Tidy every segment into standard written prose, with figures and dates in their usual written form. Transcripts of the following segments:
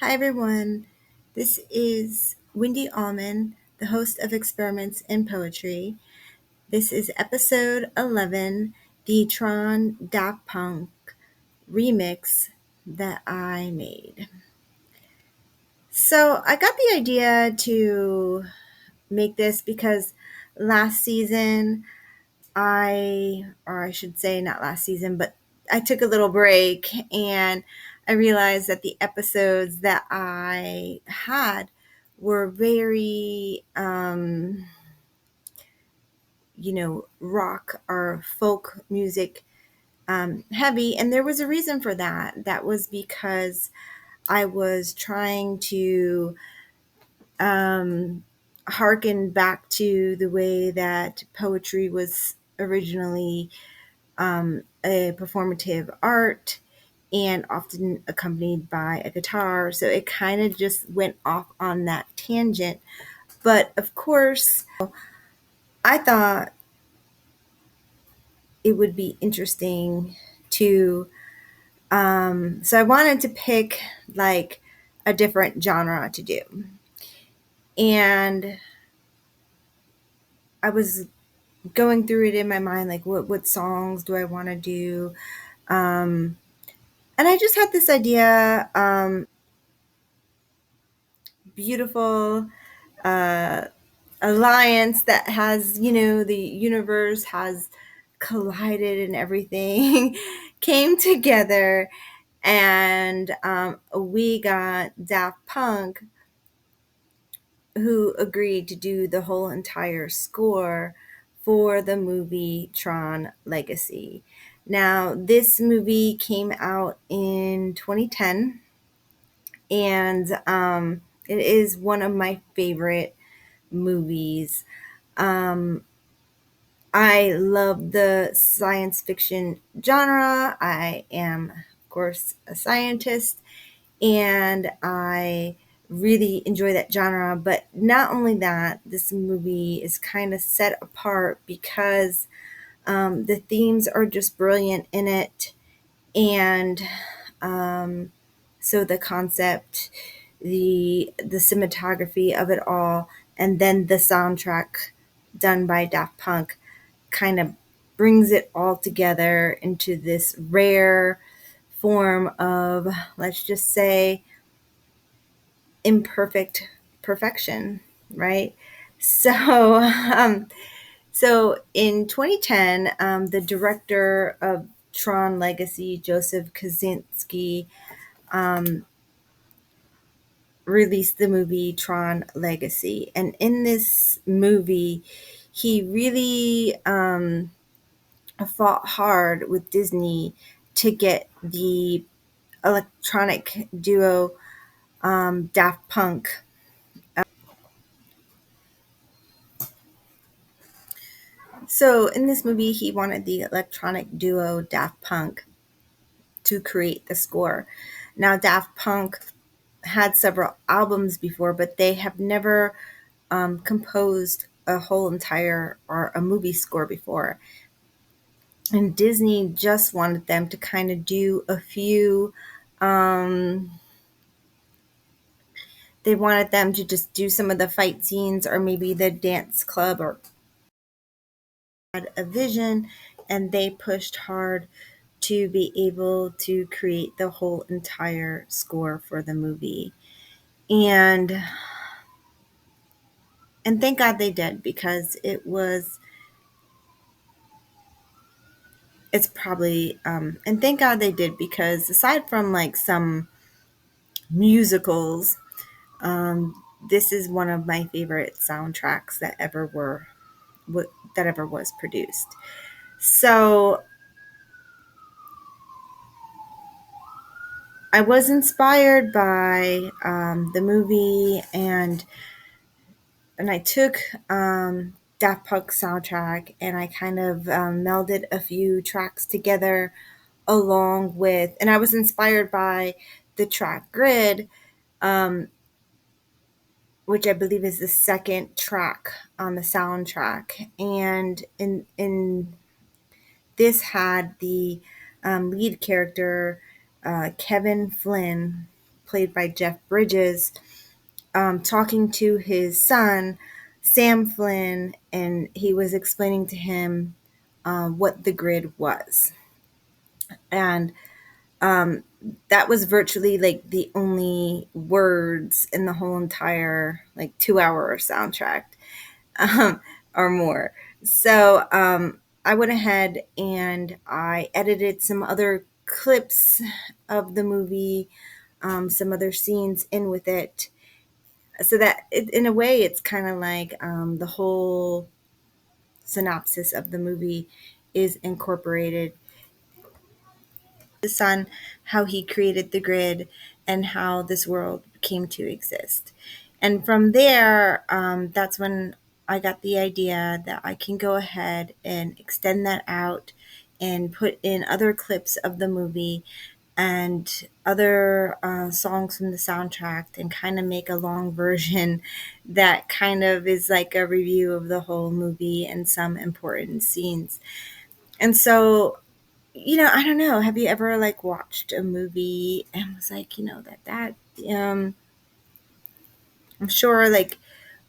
Hi, everyone. This is Wendy Allman, the host of Experiments in Poetry. This is episode 11, the Tron Daft Punk remix that I made. So I got the idea to make this because last season or I should say not last season, but I took a little break and I realized that the episodes that I had were very, rock or folk music heavy. And there was a reason for that. That was because I was trying to harken back to the way that poetry was originally a performative art and often accompanied by a guitar. So it kind of just went off on that tangent. But of course, I thought it would be interesting to, so I wanted to pick like a different genre to do. And I was going through it in my mind, like what songs do I want to do? Um, and I just had this idea, beautiful uh, alliance that has, the universe has collided and everything came together. And we got Daft Punk, who agreed to do the whole entire score for the movie Tron Legacy. Now, this movie came out in 2010, and it is one of my favorite movies. Um, I love the science fiction genre. I am, of course, a scientist, and I really enjoy that genre. But not only that, this movie is kind of set apart because the themes are just brilliant in it. And so the concept, the cinematography of it all, and then the soundtrack done by Daft Punk kind of brings it all together into this rare form of, let's just say, imperfect perfection, right? So, so in 2010, the director of Tron Legacy, Joseph Kaczynski, released the movie Tron Legacy. And in this movie, he really fought hard with Disney to get the electronic duo Daft Punk. So in this movie, he wanted the electronic duo Daft Punk to create the score. Now, Daft Punk had several albums before, but they have never composed a whole entire or a movie score before. And Disney just wanted them to kind of do a few. They wanted them to just do some of the fight scenes or maybe the dance club or had a vision, and they pushed hard to be able to create the whole entire score for the movie. And thank God they did, because it's probably and thank God they did, because aside from like some musicals, this is one of my favorite soundtracks that ever was produced. So I was inspired by the movie, and I took Daft Punk soundtrack and I kind of melded a few tracks together along with, and I was inspired by the track grid, which I believe is the second track on the soundtrack. And in this had the lead character, Kevin Flynn, played by Jeff Bridges, talking to his son, Sam Flynn, and he was explaining to him what the grid was. And that was virtually like the only words in the whole entire like 2 hour soundtrack, um, or more. So I went ahead and I edited some other clips of the movie, some other scenes in with it, so that in a way it's kind of like the whole synopsis of the movie is incorporated. The sun, how he created the grid, and how this world came to exist. And from there, that's when I got the idea that I can go ahead and extend that out and put in other clips of the movie and other songs from the soundtrack and kind of make a long version that kind of is like a review of the whole movie and some important scenes. And so, I don't know. Have you ever like watched a movie and was like, um I'm sure like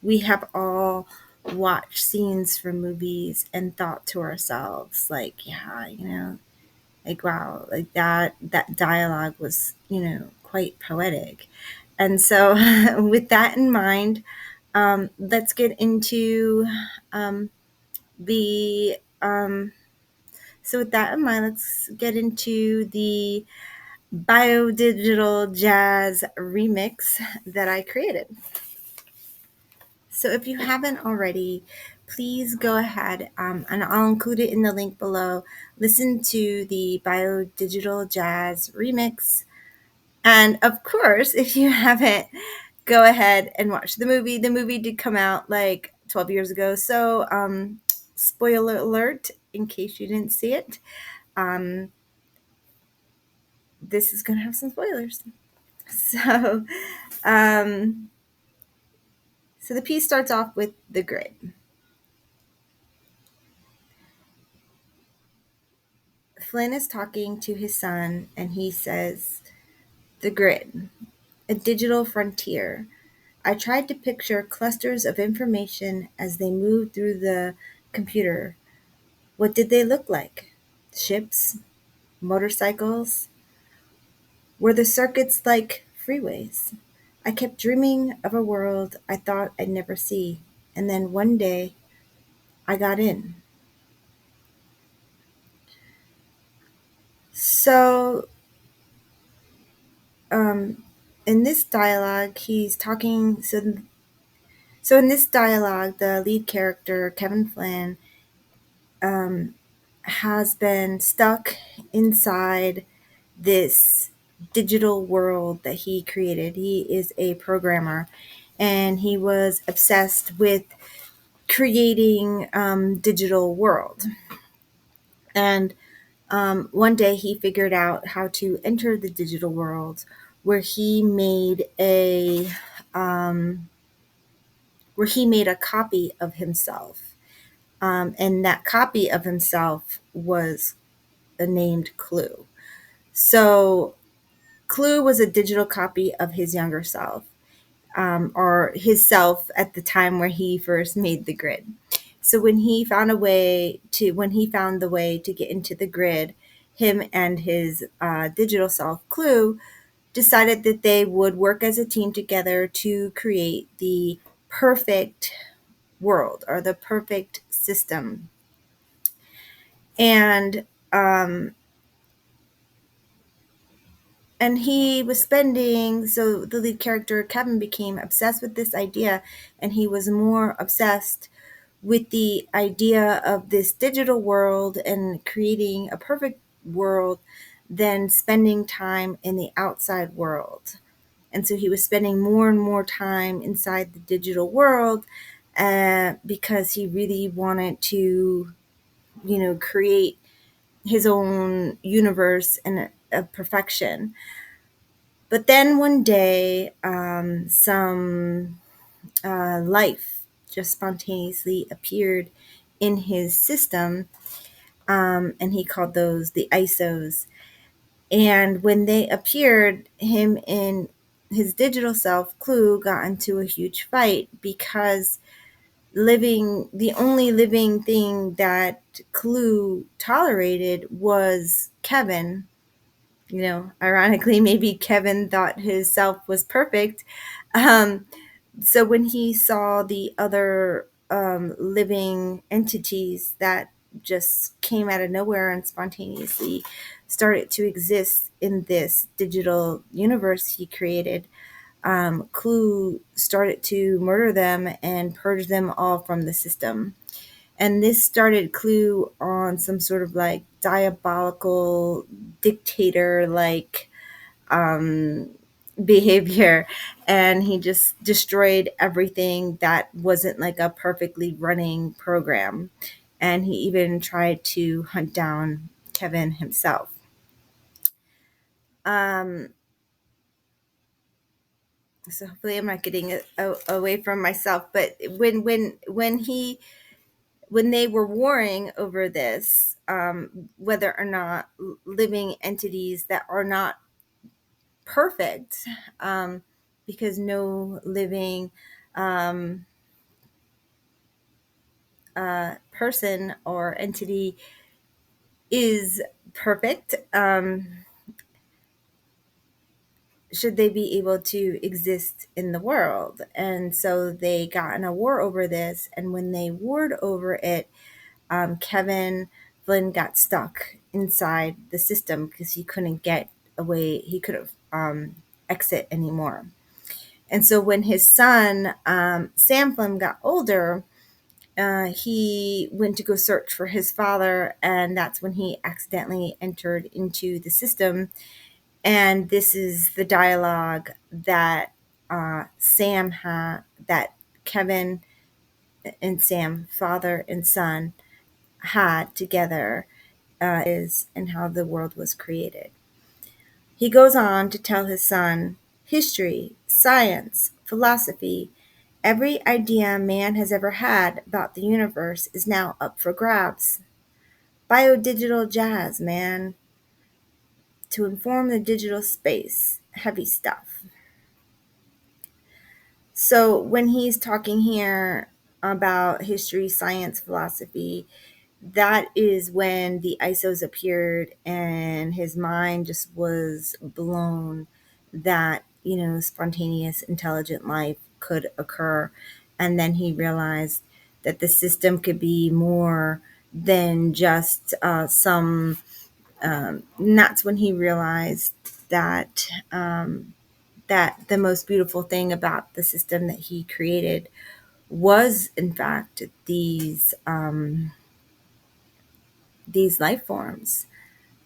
we have all watched scenes from movies and thought to ourselves like, yeah, like wow, like that dialogue was, quite poetic. And so with that in mind, let's get into the so with that in mind, let's get into the Biodigital Jazz remix that I created. So if you haven't already, please go ahead, and I'll include it in the link below. Listen to the Biodigital Jazz remix. And of course, if you haven't, go ahead and watch the movie. The movie did come out like 12 years ago. So, spoiler alert, in case you didn't see it, um, this is going to have some spoilers. So, um, so the piece starts off with the grid. Flynn is talking to his son, and he says, "The grid, a digital frontier. I tried to picture clusters of information as they moved through the computer. What did they look like? Ships? Motorcycles? Were the circuits like freeways? I kept dreaming of a world I thought I'd never see, and then one day I got in." So, um, in this dialogue, he's talking. So in this dialogue, the lead character, Kevin Flynn, has been stuck inside this digital world that he created. He is a programmer, and he was obsessed with creating digital world. And one day he figured out how to enter the digital world, where he made a copy of himself, and that copy of himself was named Clue. So Clue was a digital copy of his younger self, or his self at the time where he first made the grid. So when he found the way to get into the grid, him and his digital self, Clue, decided that they would work as a team together to create the perfect world or the perfect system. And he was spending, so the lead character Kevin became obsessed with this idea, and he was more obsessed with the idea of this digital world and creating a perfect world than spending time in the outside world. And so he was spending more and more time inside the digital world, because he really wanted to, create his own universe and a perfection. But then one day, some life just spontaneously appeared in his system, and he called those the ISOs. And when they appeared, him and his digital self, Clue, got into a huge fight because the only living thing that Clue tolerated was Kevin. Ironically, maybe Kevin thought his self was perfect. Um, so when he saw the other living entities that just came out of nowhere and spontaneously started to exist in this digital universe he created, Clue started to murder them and purge them all from the system. And this started Clue on some sort of like diabolical dictator like um, behavior. And he just destroyed everything that wasn't like a perfectly running program. And he even tried to hunt down Kevin himself. Um, so hopefully I'm not getting away from myself. But when they were warring over this, whether or not living entities that are not perfect, because no living um, person or entity is perfect, should they be able to exist in the world? And so they got in a war over this. And when they warred over it, Kevin Flynn got stuck inside the system because he couldn't get away. He couldn't exit anymore. And so when his son, Sam Flynn, got older, he went to go search for his father. And that's when he accidentally entered into the system. And this is the dialogue that that Kevin and Sam, father and son, had together, is and how the world was created. He goes on to tell his son history, science, philosophy, every idea man has ever had about the universe is now up for grabs. Biodigital jazz, man, to inform the digital space. Heavy stuff. So when he's talking here about history, science, philosophy, that is when the ISOs appeared and his mind just was blown that, spontaneous, intelligent life could occur. And then he realized that the system could be more than just and that's when he realized that that the most beautiful thing about the system that he created was, in fact, these life forms,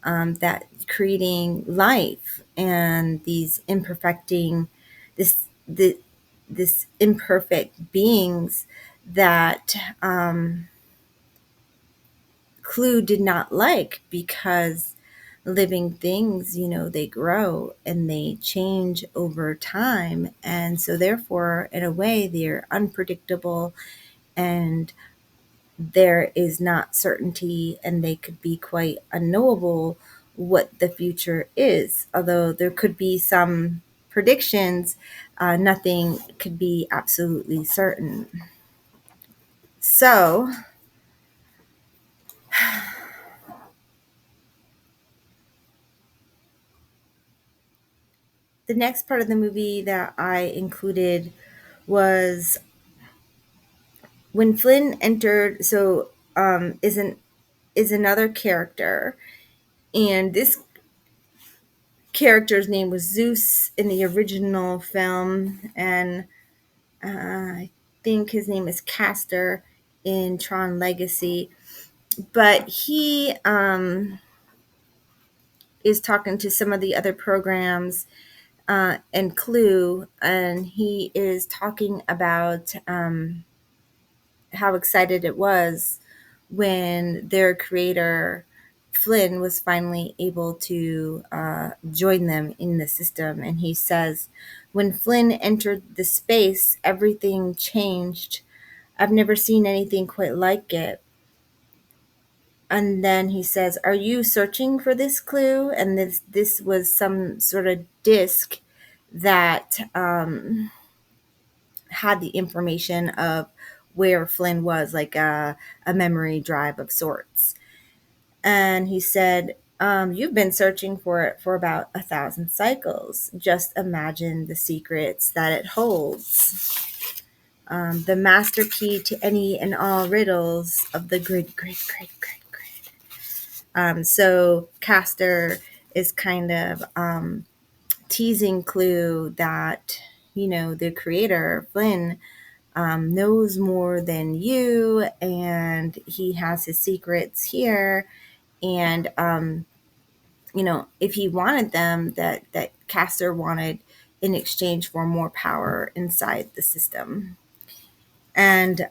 that creating life, and these imperfecting this the this imperfect beings that Clue did not like, because living things, they grow and they change over time. And so, therefore, in a way, they're unpredictable, and there is not certainty, and they could be quite unknowable what the future is. Although there could be some predictions, nothing could be absolutely certain. So, the next part of the movie that I included was when Flynn entered. So, is another character, and this character's name was Zeus in the original film, and I think his name is Castor in Tron Legacy. But he is talking to some of the other programs and Clue, and he is talking about how excited it was when their creator Flynn was finally able to join them in the system. And he says, when Flynn entered the space, everything changed. I've never seen anything quite like it. And then he says, are you searching for this clue? And this was some sort of disc that had the information of where Flynn was, like a memory drive of sorts. And he said, you've been searching for it for about 1,000 cycles. Just imagine the secrets that it holds. The master key to any and all riddles of the grid. So Castor is kind of teasing Clue that, the creator, Flynn, knows more than you, and he has his secrets here. And, if he wanted them, that Castor wanted in exchange for more power inside the system. And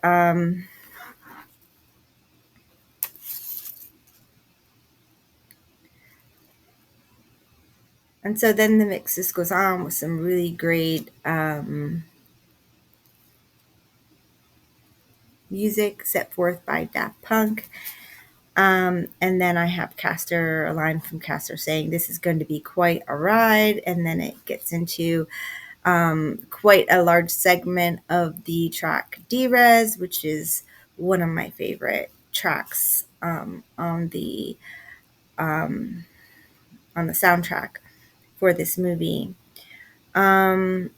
so then the mix just goes on with some really great music set forth by Daft Punk. And then I have a line from Castor saying, "This is going to be quite a ride." And then it gets into quite a large segment of the track D-Res, which is one of my favorite tracks on the soundtrack for this movie. And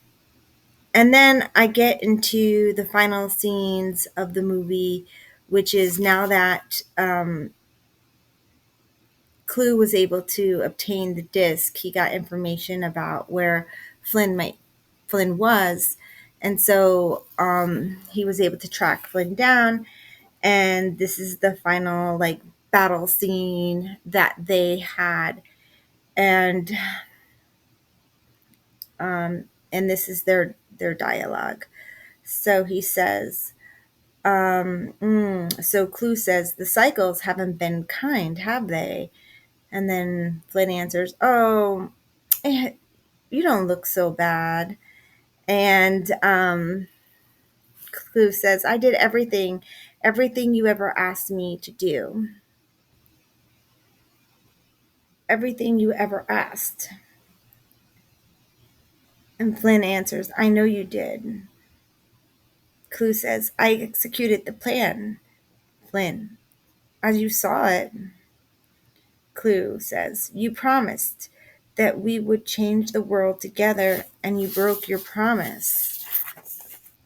then I get into the final scenes of the movie, which is now that Clue was able to obtain the disc, he got information about where Flynn was, and so he was able to track Flynn down. And this is the final battle scene that they had, and and this is their dialogue. So he says, so Clue says, "The cycles haven't been kind, have they?" And then Flynn answers, "Oh, you don't look so bad." And Clue says, "I did everything you ever asked me to do. Everything you ever asked." And Flynn answers, "I know you did." Clue says, "I executed the plan." Flynn, "As you saw it." Clue says, "You promised that we would change the world together, and you broke your promise."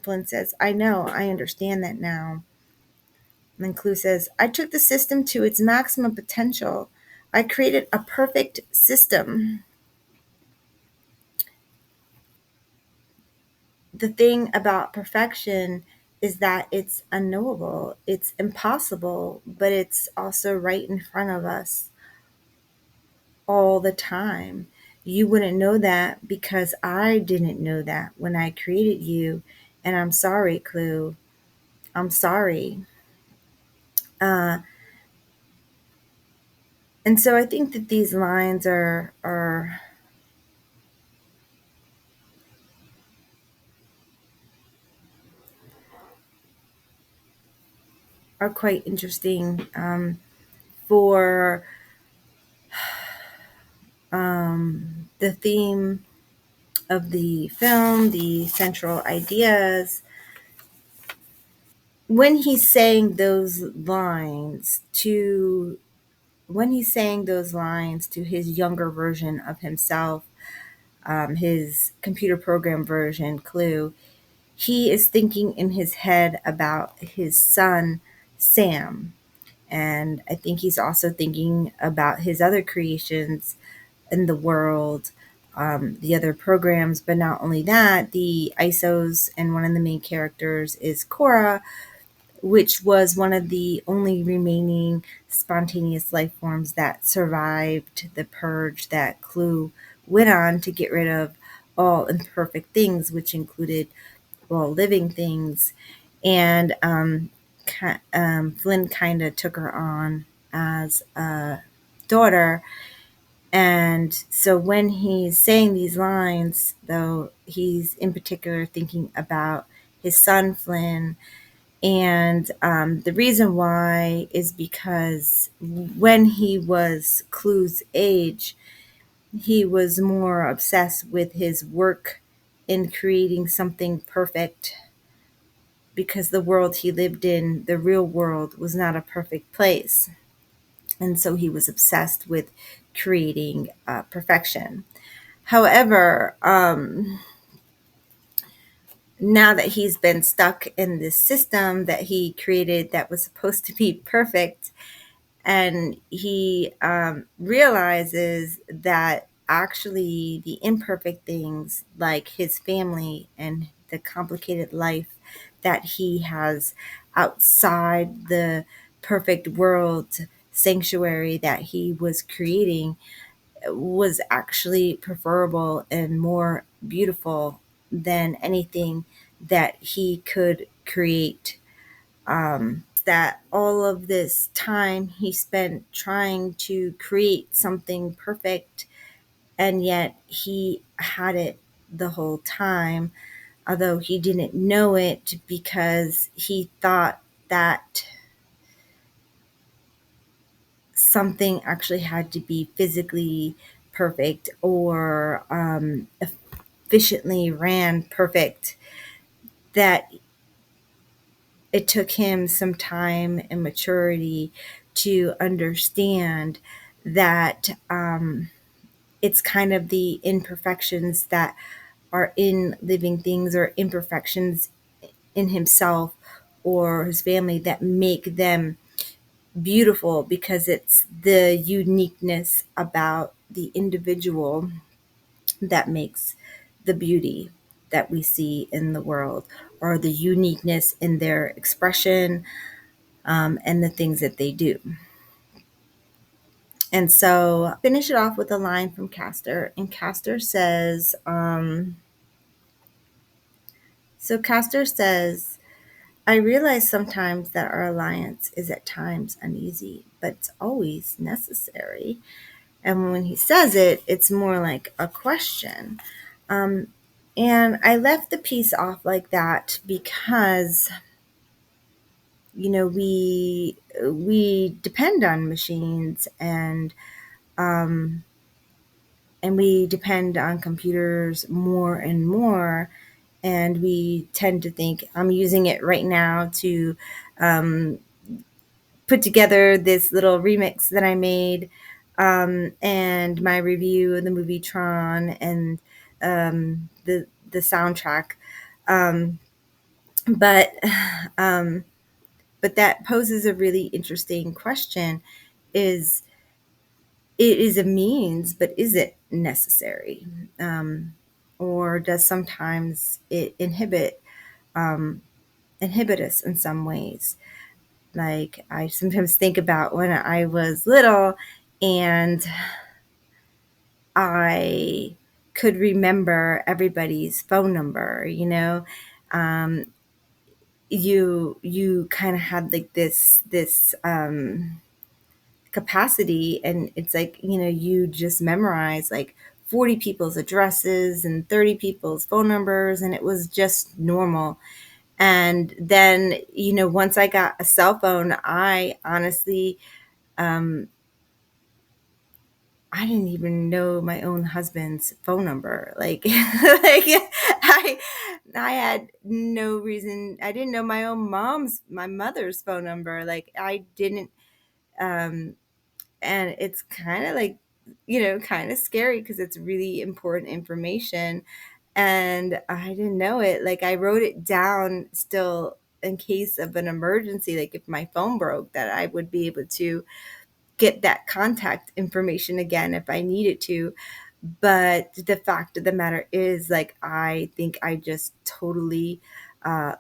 Flynn says, "I know, I understand that now." And then Clue says, "I took the system to its maximum potential. I created a perfect system. The thing about perfection is that it's unknowable, it's impossible, but it's also right in front of us all the time. You wouldn't know that because I didn't know that when I created you. And I'm sorry, Clue. I'm sorry." Uh, and so I think that these lines are quite interesting for the theme of the film, the central ideas. When he's saying those lines to his younger version of himself, his computer program version, Clue, he is thinking in his head about his son, Sam. And I think he's also thinking about his other creations in the world, the other programs. But not only that, the ISOs, and one of the main characters is Cora, which was one of the only remaining spontaneous life forms that survived the purge that Clue went on to get rid of all imperfect things, which included all living things. And Flynn kind of took her on as a daughter. And so when he's saying these lines, though, he's in particular thinking about his son, Flynn. And the reason why is because when he was Clue's age, He was more obsessed with his work in creating something perfect because the world he lived in, the real world, was not a perfect place. And so he was obsessed with creating perfection. However, now that he's been stuck in this system that he created that was supposed to be perfect, and he realizes that actually the imperfect things like his family and the complicated life that he has outside the perfect world sanctuary that he was creating was actually preferable and more beautiful than anything that he could create. That all of this time he spent trying to create something perfect, and yet he had it the whole time, although he didn't know it because he thought that something actually had to be physically perfect or efficiently ran perfect, that it took him some time and maturity to understand that it's kind of the imperfections that are in living things or imperfections in himself or his family that make them beautiful, because it's the uniqueness about the individual that makes the beauty that we see in the world, or the uniqueness in their expression, and the things that they do. And so finish it off with a line from Castor. And Castor says, I realize sometimes that our alliance is at times uneasy, but it's always necessary. And when he says it, it's more like a question. Um, and I left the piece off like that because, we depend on machines, and we depend on computers more and more, and we tend to think, I'm using it right now to um, put together this little remix that I made, and my review of the movie Tron, and the soundtrack. Um, but um, but that poses a really interesting question: Is it is a means, but is it necessary? Um, or does sometimes it inhibit us in some ways? Like, I sometimes think about when I was little and I could remember everybody's phone number, um, you kind of had like this capacity, and it's like, you just memorize like 40 people's addresses and 30 people's phone numbers, and it was just normal. And then, once I got a cell phone, I honestly, um, I didn't even know my own husband's phone number. Like, I had no reason. I didn't know my mother's phone number. Like, I didn't, um, and it's kind of like, kind of scary because it's really important information. And I didn't know it. Like, I wrote it down still in case of an emergency, like if my phone broke, that I would be able to get that contact information again if I needed to. But the fact of the matter is, like, I think I just totally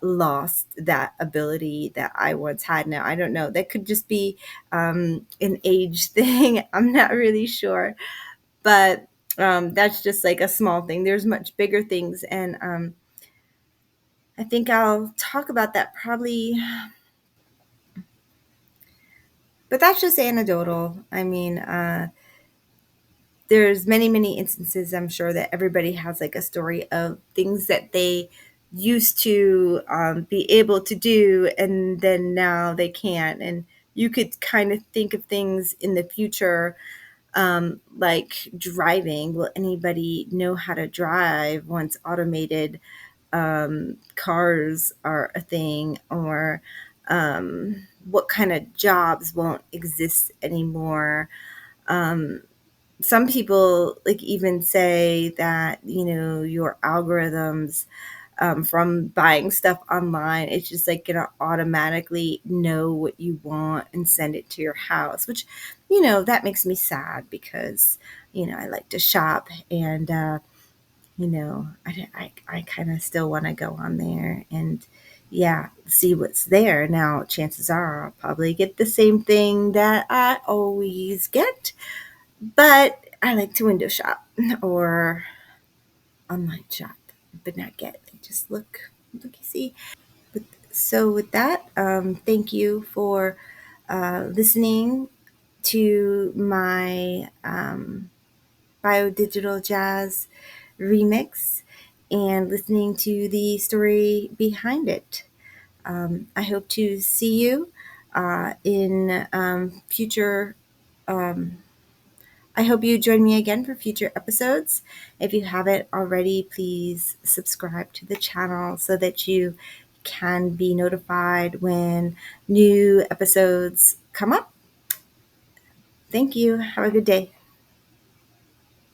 lost that ability that I once had. Now, I don't know. That could just be an age thing. I'm not really sure. But that's just like a small thing. There's much bigger things. And I think I'll talk about that probably. But that's just anecdotal. I mean, there's many instances, I'm sure, that everybody has like a story of things that they used to be able to do, and then now they can't. And you could kind of think of things in the future Like driving. Will anybody know how to drive once automated cars are a thing? Or what kind of jobs won't exist anymore? Some people like even say that, your algorithms, from buying stuff online, it's just like gonna automatically know what you want and send it to your house, which, that makes me sad because, I like to shop, and, I kind of still want to go on there and, yeah, see what's there. Now, chances are I'll probably get the same thing that I always get, but I like to window shop or online shop, but not get. Just look, you see. So with that, thank you for listening to my biodigital jazz remix and listening to the story behind it. I hope to see you in future. Um, I hope you join me again for future episodes. If you haven't already, please subscribe to the channel so that you can be notified when new episodes come up. Thank you. Have a good day.